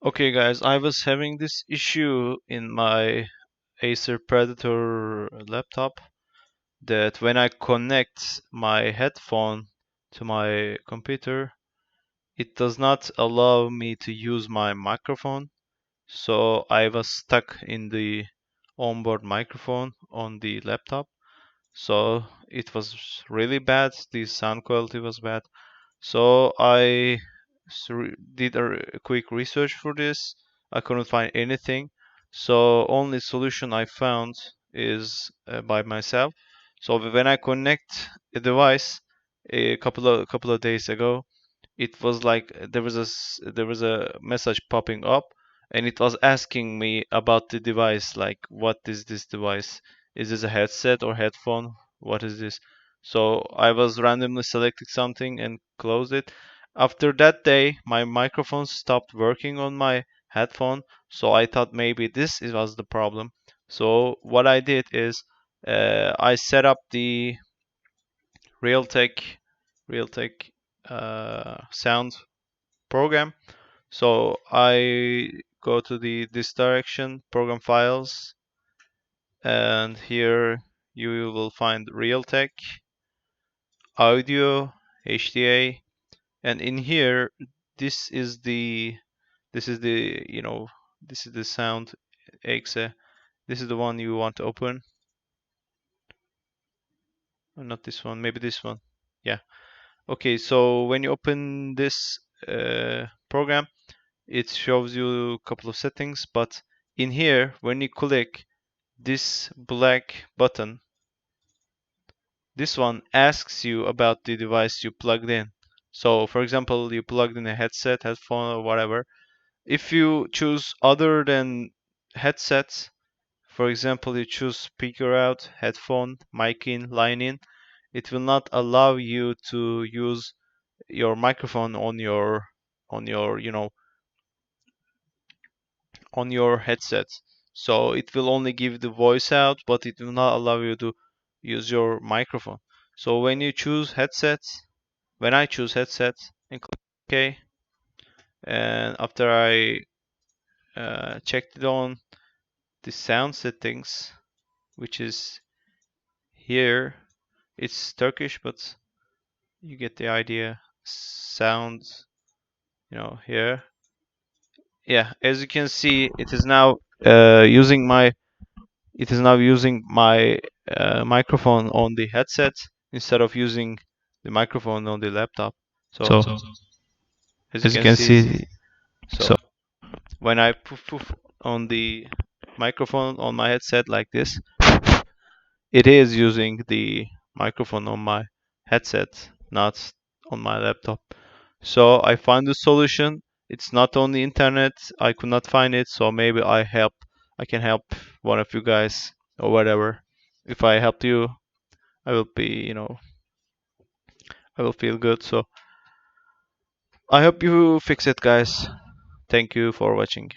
Okay guys, I was having this issue in my Acer Predator laptop that when I connect my headphone to my computer, it does not allow me to use my microphone. So I was stuck in the onboard microphone on the laptop. So it was really bad. The sound quality was bad. So I did a quick research for this. I couldn't find anything. So only solution I found is by myself. So when I connect a device a couple of days ago, it was like there was a message popping up, and it was asking me about the device, like what is this device? Is this a headset or headphone? What is this? So I was randomly selecting something and closed it. After that day, my microphone stopped working on my headphone, so I thought maybe was the problem. So what I did is I set up the Realtek Realtek sound program. So I go to the this direction, program files, and here you will find Realtek audio HDA, and in here this is the this is the this is the sound exe. This is the one you want to open. Not this one, maybe this one. Yeah. Okay, so when you open this program, it shows you a couple of settings, but in here, when you click this black button, this one asks you about the device you plugged in. So, for example, you plugged in a headset, headphone, or whatever. If you choose other than headset, for example, you choose speaker out, headphone, mic in, line in, it will not allow you to use your microphone on your on your headset. So it will only give the voice out, but it will not allow you to use your microphone. So when I choose headsets and click OK, and after I checked it on the sound settings, which is here, it's Turkish, but you get the idea. Sound, here. Yeah, as you can see, it is now using my microphone on the headset instead of using the microphone on the laptop. So So, as you as you can can see, see, so when I poof on the microphone on my headset like this, it is using the microphone on my headset, not on my laptop. So I found the solution. It's not on the internet. I could not find it, so maybe I can help one of you guys or whatever. If I helped you, I will I will feel good. So I hope you fix it, guys. Thank you for watching.